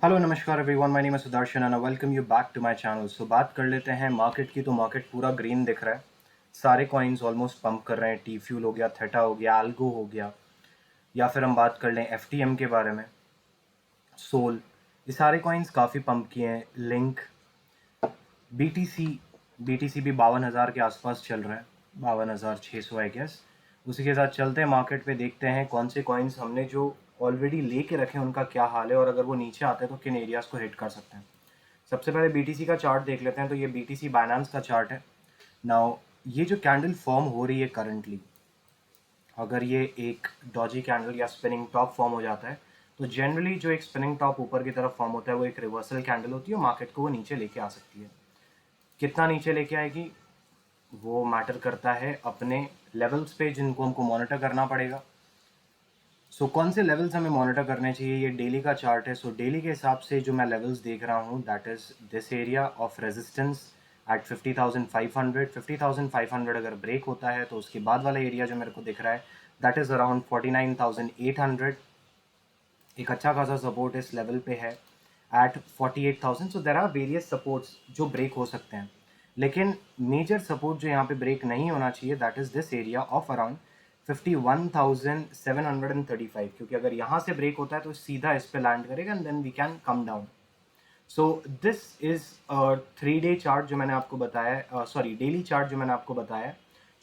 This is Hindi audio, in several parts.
हेलो नमस्कार एवरीवन, माय नेम है Sudarshan and I welcome you back to my channel. So बात कर लेते हैं मार्केट की। तो मार्केट पूरा ग्रीन दिख रहा है, सारे कॉइन्स ऑलमोस्ट पंप कर रहे हैं। टी फ्यूल हो गया, थेटा हो गया, एल्गो हो गया, या फिर हम बात कर लें एफटीएम के बारे में, सोल, ये सारे कॉइन्स काफ़ी पंप किए हैं। लिंक, बीटीसी, बीटीसी भी 52,000 के आसपास चल रहा है, 52,600 आई गेस। उसी के साथ चलते हैं मार्केट पे, देखते हैं कौन से कॉइन्स हमने जो ऑलरेडी लेके रखे हैं उनका क्या हाल है, और अगर वो नीचे आते हैं तो किन एरियाज को हिट कर सकते हैं। सबसे पहले बीटीसी का चार्ट देख लेते हैं। तो ये बीटीसी बाइनेंस का चार्ट है। नाउ ये जो कैंडल फॉर्म हो रही है करंटली, अगर ये एक डॉजी कैंडल या स्पिनिंग टॉप फॉर्म हो जाता है तो जनरली जो एक स्पिनिंग टॉप ऊपर की तरफ फॉर्म होता है वो एक रिवर्सल कैंडल होती है, और मार्केट को वो नीचे लेके आ सकती है। कितना नीचे लेके आएगी वो मैटर करता है अपने लेवल्स पे, जिनको हमको मॉनिटर करना पड़ेगा। सो कौन से लेवल्स हमें मॉनिटर करने चाहिए, ये डेली का चार्ट है। सो डेली के हिसाब से जो मैं लेवल्स देख रहा हूँ, that is this area of resistance at 50,500। 50,500 अगर ब्रेक होता है तो उसके बाद वाला एरिया जो मेरे को दिख रहा है दैट इज़ अराउंड 49,800। एक अच्छा खासा सपोर्ट इस लेवल पे है at 48,000। So there are various supports जो ब्रेक हो सकते हैं, लेकिन मेजर सपोर्ट जो यहाँ पे ब्रेक नहीं होना चाहिए that is this area of around 51,735, क्योंकि अगर यहाँ से ब्रेक होता है तो सीधा इस पे लैंड करेगा and then we can come down. So this is 3 day chart जो मैंने आपको बताया, सॉरी डेली चार्ट जो मैंने आपको बताया,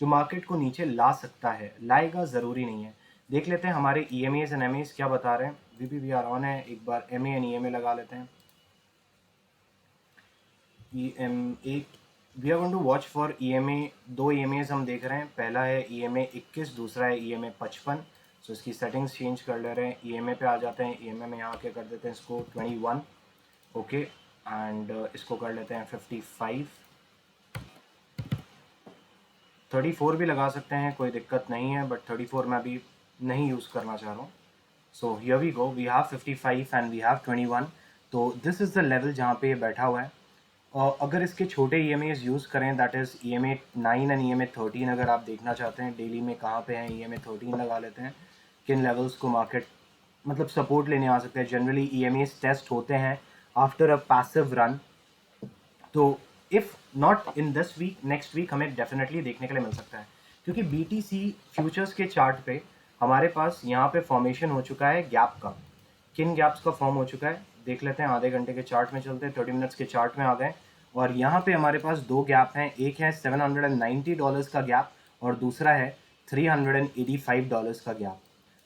जो मार्केट को नीचे ला सकता है, लाएगा ज़रूरी नहीं है। देख लेते हैं हमारे E M As and M As क्या बता रहे हैं। वी आर ऑन है, एक बार M and E M A लगा लेते हैं। E M A, we are going to watch for E M A. दो ई एम एज हम देख रहे हैं, पहला है ई एम ए 21, दूसरा है ई एम ए 55। सो इसकी सेटिंग्स चेंज कर ले रहे हैं। ई एम ए पे आ जाते हैं, ई एम ए में यहाँ क्या कर देते हैं इसको 21, ओके, एंड इसको कर लेते हैं 55। 34 भी लगा सकते हैं, कोई दिक्कत नहीं है, बट 34 मैं अभी नहीं यूज़ करना चाह रहा हूँ। So here we go, we have 55 and we have 21। तो दिस इज़ द लेवल जहाँ पे ये बैठा हुआ है। और अगर इसके छोटे ई एम एज यूज़ करें, that is E M A 9 and E M A 13, अगर आप देखना चाहते हैं डेली में कहाँ पे हैं, ई एम ए 13 लगा लेते हैं। किन लेवल्स को मार्केट मतलब सपोर्ट लेने आ सकते हैं। Generally E M A's test होते हैं आफ्टर अ पैसिव रन। तो if not in this week, next week हमें डेफिनेटली देखने के लिए मिल सकता है, क्योंकि बीटीसी फ्यूचर्स के चार्ट पे हमारे पास यहाँ पे फॉर्मेशन हो चुका है गैप का। किन गैप्स का फॉर्म हो चुका है देख लेते हैं। आधे घंटे के चार्ट में चलते हैं, 30 मिनट्स के चार्ट में आ गए, और यहाँ पे हमारे पास दो गैप हैं। एक है $790 का गैप, और दूसरा है $385 का गैप।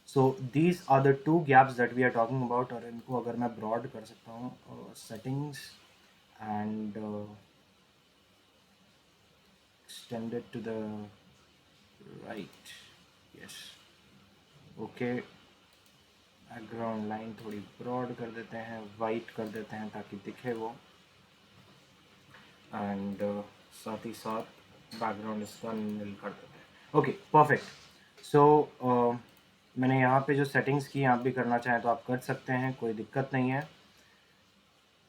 So these are the two gaps that we are talking about. और इनको अगर मैं ब्रॉड कर सकता हूँ, settings and extend it to the right, yes, okay। Background line थोड़ी ब्रॉड कर देते हैं, वाइट कर देते हैं ताकि दिखे वो, एंड साथ ही साथ बैकग्राउंड इसका नील कर देते हैं। Okay, perfect. सो मैंने यहाँ पे जो सेटिंग्स की आप भी करना चाहें तो आप कर सकते हैं, कोई दिक्कत नहीं है।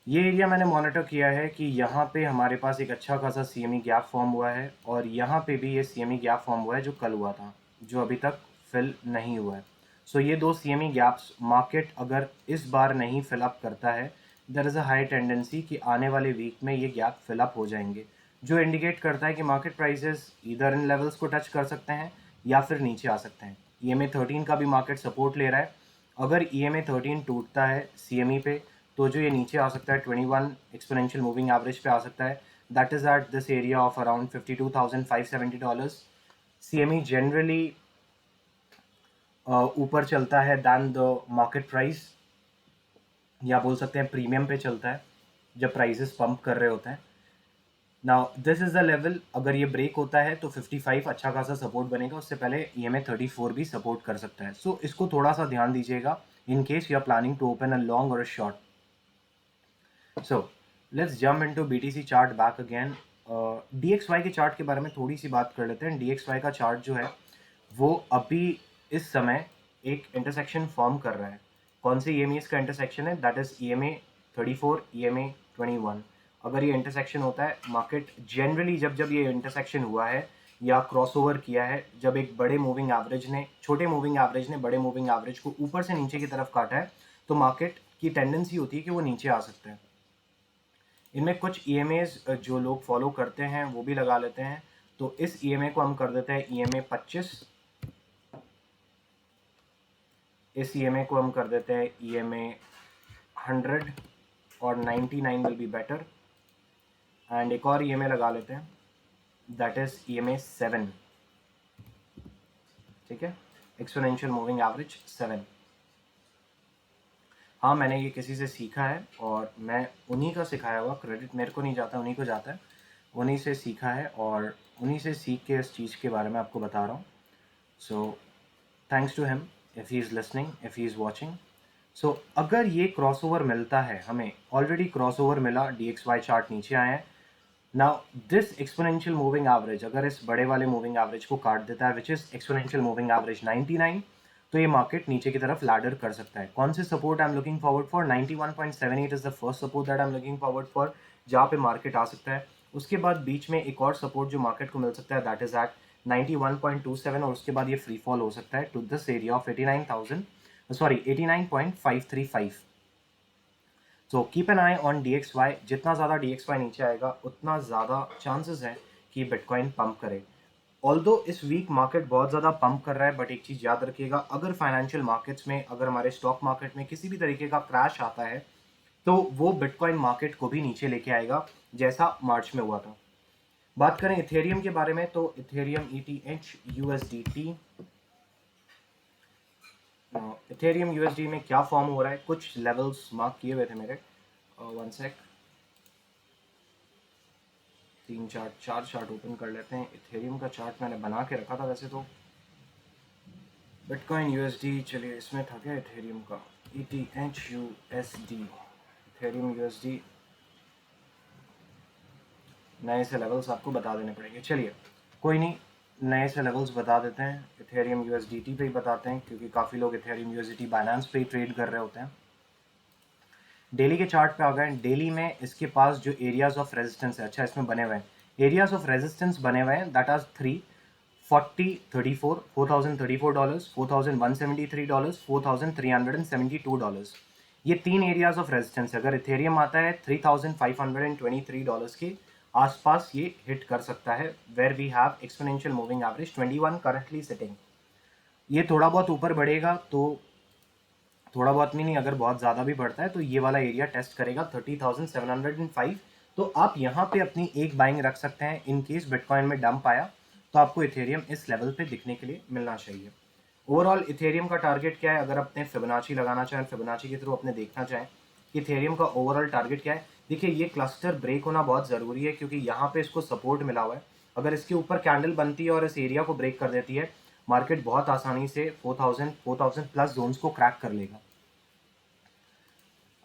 ये एरिया मैंने मॉनिटर किया है कि यहाँ पे हमारे पास एक अच्छा खासा सीएमई गैप फॉर्म हुआ है, और यहाँ पे भी ये सीएमई गैप फॉर्म हुआ है जो कल हुआ था, जो अभी तक फिल नहीं हुआ है। सो ये दो सीएमई गैप्स मार्केट अगर इस बार नहीं फिलअप करता है, there is a high tendency कि आने वाले वीक में ये गैप फिलअप हो जाएंगे, जो इंडिकेट करता है कि मार्केट प्राइसेस इधर इन लेवल्स को टच कर सकते हैं या फिर नीचे आ सकते हैं। EMA 13 का भी मार्केट सपोर्ट ले रहा है। अगर EMA 13 टूटता है CME पे, तो जो ये नीचे आ सकता है 21 एक्सपोनेंशियल मूविंग एवरेज पे आ सकता है, that is at this area of around $52,570। CME generally ऊपर चलता है दैन द मार्केट प्राइस, या बोल सकते हैं प्रीमियम पे चलता है जब प्राइसेस पंप कर रहे होते हैं। Now this is the level, अगर ये ब्रेक होता है तो 55 अच्छा खासा सपोर्ट बनेगा। उससे पहले EMA 34 भी सपोर्ट कर सकता है। सो इसको थोड़ा सा ध्यान दीजिएगा in case you are planning to open a long और a short. So let's jump into BTC chart back again। DXY के चार्ट के बारे में थोड़ी सी बात कर लेते हैं। DXY का चार्ट जो है वो अभी इस समय एक इंटरसेक्शन फॉर्म कर रहा है। कौन से EMAs का इंटरसेक्शन है, दैट इज EMA 34, EMA 21। अगर ये इंटरसेक्शन होता है, मार्केट जनरली जब जब ये इंटरसेक्शन हुआ है या क्रॉसओवर किया है, जब एक बड़े मूविंग एवरेज ने छोटे मूविंग एवरेज ने बड़े मूविंग एवरेज को ऊपर से नीचे की तरफ काटा है, तो मार्केट की टेंडेंसी होती है कि वो नीचे आ सकते हैं। इनमें कुछ EMAs जो लोग फॉलो करते हैं वो भी लगा लेते हैं। तो इस EMA को हम कर देते हैं EMA 25, इस EMA को हम कर देते हैं EMA 100 और 99 विल बी बेटर। एंड एक और EMA लगा लेते हैं, दैट इज EMA 7, ठीक है, एक्सपोनेंशियल मूविंग एवरेज 7। हाँ, मैंने ये किसी से सीखा है और मैं उन्हीं का सिखाया हुआ, क्रेडिट मेरे को नहीं जाता, उन्हीं को जाता है। उन्हीं से सीखा है और उन्हीं से सीख के इस चीज़ के बारे में आपको बता रहा हूँ। So thanks to him if he is listening, if he is watching. So अगर ये क्रॉसओवर मिलता है, हमें ऑलरेडी क्रॉसओवर मिला, DXY चार्ट नीचे आए हैं। Now this exponential moving average अगर इस बड़े वाले मूविंग एवरेज को काट देता है, which is exponential moving average 99, तो ये मार्केट नीचे की तरफ लैडर कर सकता है। कौन से support I am looking forward for? 91.78 is the first support that I am looking forward for, जहाँ पे मार्केट आ सकता है। उसके बाद बीच में एक और सपोर्ट जो मार्केट को मिल सकता है, दैट इज एट 91.27, और उसके बाद ये फ्री फॉल हो सकता है to this area of 89.535। So keep an eye on DXY। जितना ज़्यादा DXY नीचे आएगा उतना ज़्यादा चांसेस है कि बिटकॉइन पंप करे। ऑल्दो इस वीक मार्केट बहुत ज़्यादा पंप कर रहा है, बट एक चीज़ याद रखिएगा, अगर फाइनेंशियल मार्केट्स में, अगर हमारे स्टॉक मार्केट में किसी भी तरीके का क्रैश आता है तो वो बिटकॉइन मार्केट को भी नीचे लेके आएगा, जैसा मार्च में हुआ था। बात करें इथेरियम के बारे में, तो Ethereum ETH USDT, Ethereum USD में क्या फॉर्म हो रहा है, कुछ लेवल्स मार्क किए हुए थे मेरे, वन सेक, 4 चार्ट ओपन कर लेते हैं। इथेरियम का चार्ट मैंने बना के रखा था वैसे तो। बिटकॉइन USD, चलिए इसमें था क्या इथेरियम का, ETH USD, इथेरियम USD, नए से लेवल्स आपको बता देने पड़ेंगे। चलिए कोई नहीं, नए से लेवल्स बता देते हैं। इथेरियम USDT पे ही बताते हैं, क्योंकि काफ़ी लोग इथेरियम USDT बाइनेंस पे ही ट्रेड कर रहे होते हैं। डेली के चार्ट पे आ गए। डेली में इसके पास जो एरियाज ऑफ रेजिस्टेंस है, अच्छा इसमें बने हुए हैं एरियाज ऑफ रेजिस्टेंस बने हुए हैं, दैट आर 34034, $4,034, $4,173, $4,372। ये 3 एरियाज ऑफ रेजिस्टेंस। अगर इथेरियम आता है $3,523 के आसपास ये हिट कर सकता है, where we have exponential moving average 21 currently sitting. ये थोड़ा बहुत ऊपर बढ़ेगा तो, थोड़ा बहुत नहीं, अगर बहुत ज़्यादा भी बढ़ता है तो ये वाला एरिया टेस्ट करेगा 30,705। तो आप यहाँ पे अपनी एक बाइंग रख सकते हैं। इन केस बिटकॉइन में डंप आया तो आपको इथेरियम इस लेवल पे दिखने के लिए मिलना चाहिए। ओवरऑल इथेरियम का टारगेट क्या है, अगर अपने फिबोनाची लगाना चाहें, फिबोनाची के थ्रू अपने देखना चाहें कि इथेरियम का ओवरऑल टारगेट क्या है, देखिए ये क्लस्टर ब्रेक होना बहुत ज़रूरी है, क्योंकि यहाँ पे इसको सपोर्ट मिला हुआ है। अगर इसके ऊपर कैंडल बनती है और इस एरिया को ब्रेक कर देती है, मार्केट बहुत आसानी से 4,000 प्लस जोन्स को क्रैक कर लेगा।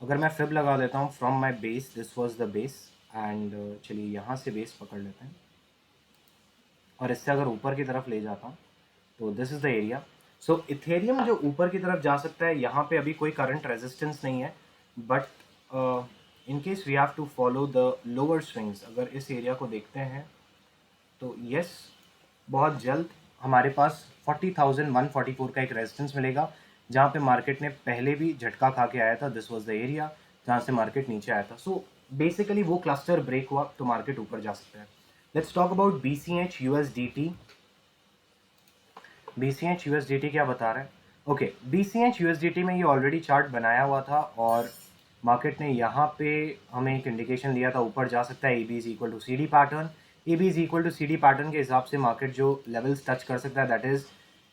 अगर मैं फिब लगा देता हूँ from my base, this was the base, and चलिए यहाँ से बेस पकड़ लेते हैं, और इससे अगर ऊपर की तरफ ले जाता हूँ तो this is the area. So Ethereum जो ऊपर की तरफ जा सकता है, यहाँ पे अभी कोई करंट रेजिस्टेंस नहीं है, but in case we have to follow the lower swings. अगर इस एरिया को देखते हैं तो यस, बहुत जल्द हमारे पास 40,144 का एक रेजिस्टेंस मिलेगा, जहाँ पे मार्केट ने पहले भी झटका खा के आया था। दिस वाज द एरिया जहाँ से मार्केट नीचे आया था। सो बेसिकली वो क्लस्टर ब्रेक हुआ तो मार्केट ऊपर जा सकता है। Let's talk about BCH USDT। BCH USDT क्या बता रहा है? ओके, BCH USDT में ये ऑलरेडी चार्ट बनाया हुआ था और मार्केट ने यहाँ पे हमें एक इंडिकेशन दिया था ऊपर जा सकता है। AB is equal to CD pattern, AB is equal to CD pattern के हिसाब से मार्केट जो लेवल्स टच कर सकता है, दैट इज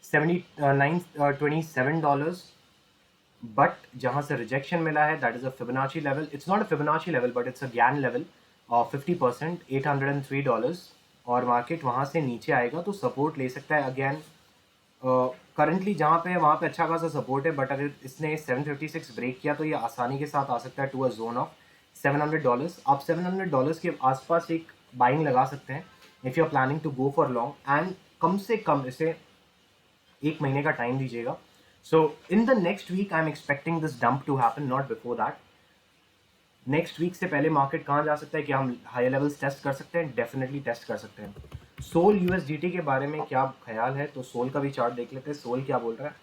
$79.27। बट जहाँ से रिजेक्शन मिला है, that is a Fibonacci level. It's not a Fibonacci level but it's a Gann level of 50%, $803, और मार्केट वहाँ से नीचे आएगा तो सपोर्ट ले सकता है अगेन। करंटली जहाँ पे है वहाँ पे अच्छा खासा सपोर्ट है, बट अगर इसने 756 ब्रेक किया तो ये आसानी के साथ आ सकता है टू अ जोन ऑफ $700। आप $700 के आसपास एक बाइंग लगा सकते हैं if you are planning to go for long, and कम से कम इसे 1 महीने का टाइम दीजिएगा। So in the next week I am expecting this dump to happen, not before that. Next week से पहले मार्केट कहाँ जा सकता है, कि हम हाई लेवल्स टेस्ट कर सकते हैं? डेफिनेटली टेस्ट कर सकते हैं। सोल USDT के बारे में क्या ख्याल है, तो सोल का भी चार्ट देख लेते हैं, सोल क्या बोल रहा है।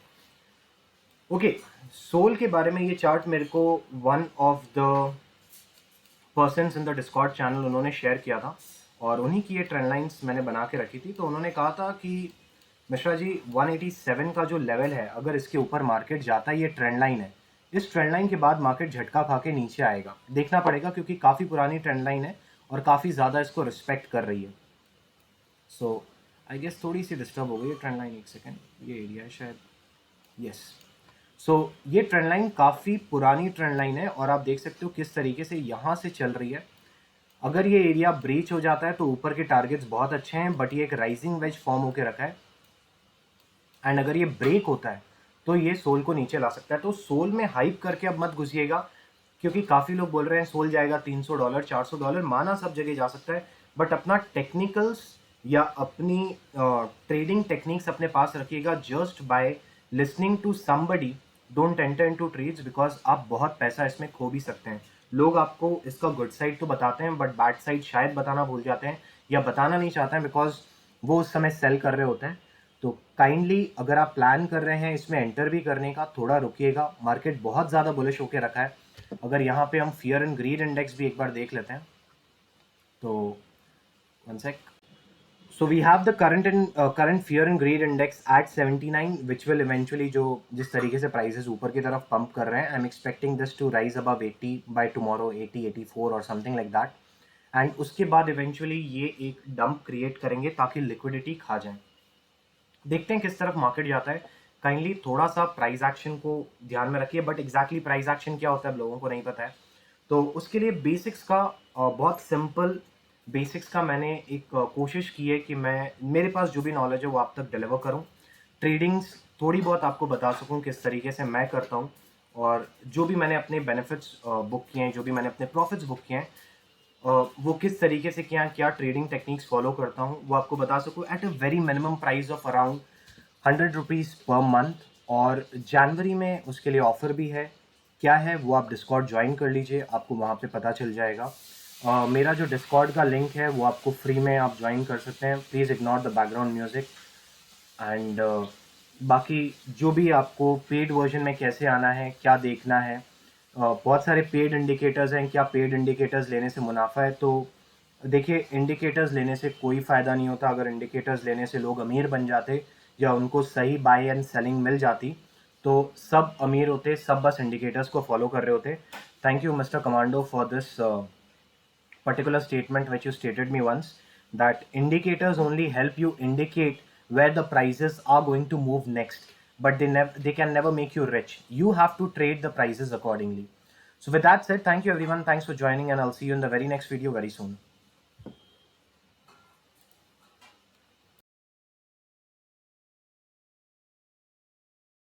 ओके, सोल के बारे में ये चार्ट मेरे को one of the persons in the Discord channel उन्होंने शेयर किया था और उन्हीं की ये ट्रेंड लाइन्स मैंने बना के रखी थी। तो उन्होंने कहा था कि मिश्रा जी 187 का जो लेवल है, अगर इसके ऊपर मार्केट जाता है, ये ट्रेंड लाइन है, इस ट्रेंड लाइन के बाद मार्केट झटका खा के नीचे आएगा। देखना पड़ेगा क्योंकि काफ़ी पुरानी ट्रेंड लाइन है और काफ़ी ज़्यादा इसको रिस्पेक्ट कर रही है। सो आई गेस थोड़ी सी डिस्टर्ब हो गई है ट्रेंड लाइन। एक सेकेंड, ये एरिया है शायद, यस। सो ये ट्रेंड लाइन काफ़ी पुरानी ट्रेंड लाइन है और आप देख सकते हो किस तरीके से यहाँ से चल रही है। अगर ये एरिया ब्रीच हो जाता है तो ऊपर के टारगेट्स बहुत अच्छे हैं, बट ये एक राइजिंग वेज फॉर्म होकर रखा है एंड अगर ये ब्रेक होता है तो ये सोल को नीचे ला सकता है। तो सोल में हाइप करके अब मत घुसिएगा, क्योंकि काफ़ी लोग बोल रहे हैं सोल जाएगा $300 $400, माना सब जगह जा सकता है, बट अपना टेक्निकल्स या अपनी ट्रेडिंग टेक्निक्स अपने पास रखिएगा। Just by listening to somebody don't enter into trades, because आप बहुत पैसा इसमें खो भी सकते हैं। लोग आपको इसका गुड साइड तो बताते हैं बट बैड साइड शायद बताना भूल जाते हैं या बताना नहीं चाहते हैं, बिकॉज वो उस समय सेल कर रहे होते हैं। तो काइंडली अगर आप प्लान कर रहे हैं इसमें एंटर भी करने का, थोड़ा रुकिएगा। मार्केट बहुत ज़्यादा बुलिश होकर रखा है। अगर यहाँ पे हम फियर एंड ग्रीड इंडेक्स भी एक बार देख लेते हैं तो one sec. So we have the current fear and greed index at 79, which will eventually, जो जिस तरीके से prices ऊपर की तरफ pump कर रहे हैं, I'm expecting this to rise above 80 by tomorrow, 80, 84 or something like that. And उसके बाद eventually ये एक dump create करेंगे ताकि liquidity खा जाए। देखते हैं किस तरफ मार्केट जाता है। काइंडली थोड़ा सा प्राइस एक्शन को ध्यान में रखिए, बट एग्जैक्टली प्राइस एक्शन क्या होता है लोगों को नहीं पता है। तो उसके लिए बेसिक्स का बहुत सिंपल बेसिक्स का मैंने एक कोशिश की है कि मैं मेरे पास जो भी नॉलेज है वो आप तक डिलीवर करूं। ट्रेडिंग्स थोड़ी बहुत आपको बता सकूं किस तरीके से मैं करता हूं, और जो भी मैंने अपने बेनिफिट्स बुक किए हैं, जो भी मैंने अपने प्रॉफिट्स बुक किए हैं, वो किस तरीके से क्या ट्रेडिंग टेक्निक्स फॉलो करता हूँ वो आपको बता सकूँ at a very minimum price of around 100 rupees per month. और जनवरी में उसके लिए ऑफ़र भी है। क्या है वो आप डिस्कॉर्ड ज्वाइन कर लीजिए, आपको वहाँ पे पता चल जाएगा। मेरा जो डिस्कॉर्ड का लिंक है वो आपको फ्री में आप ज्वाइन कर सकते हैं। Please ignore the background music. And बाकी जो भी आपको पेड वर्जन में कैसे आना है, क्या देखना है, बहुत सारे पेड इंडिकेटर्स हैं। क्या पेड इंडिकेटर्स लेने से मुनाफा है? तो देखिए, इंडिकेटर्स लेने से कोई फ़ायदा नहीं होता। अगर इंडिकेटर्स लेने से लोग अमीर बन जाते या उनको सही बाय एंड सेलिंग मिल जाती तो सब अमीर होते, सब बस इंडिकेटर्स को फॉलो कर रहे होते। Thank you mister commando for this particular statement which you stated me once, that indicators only help you indicate where the prices are going to move next, but they can never make you rich. You have to trade the prices accordingly. So with that said, thank you everyone, thanks for joining, and I'll see you in the very next video very soon.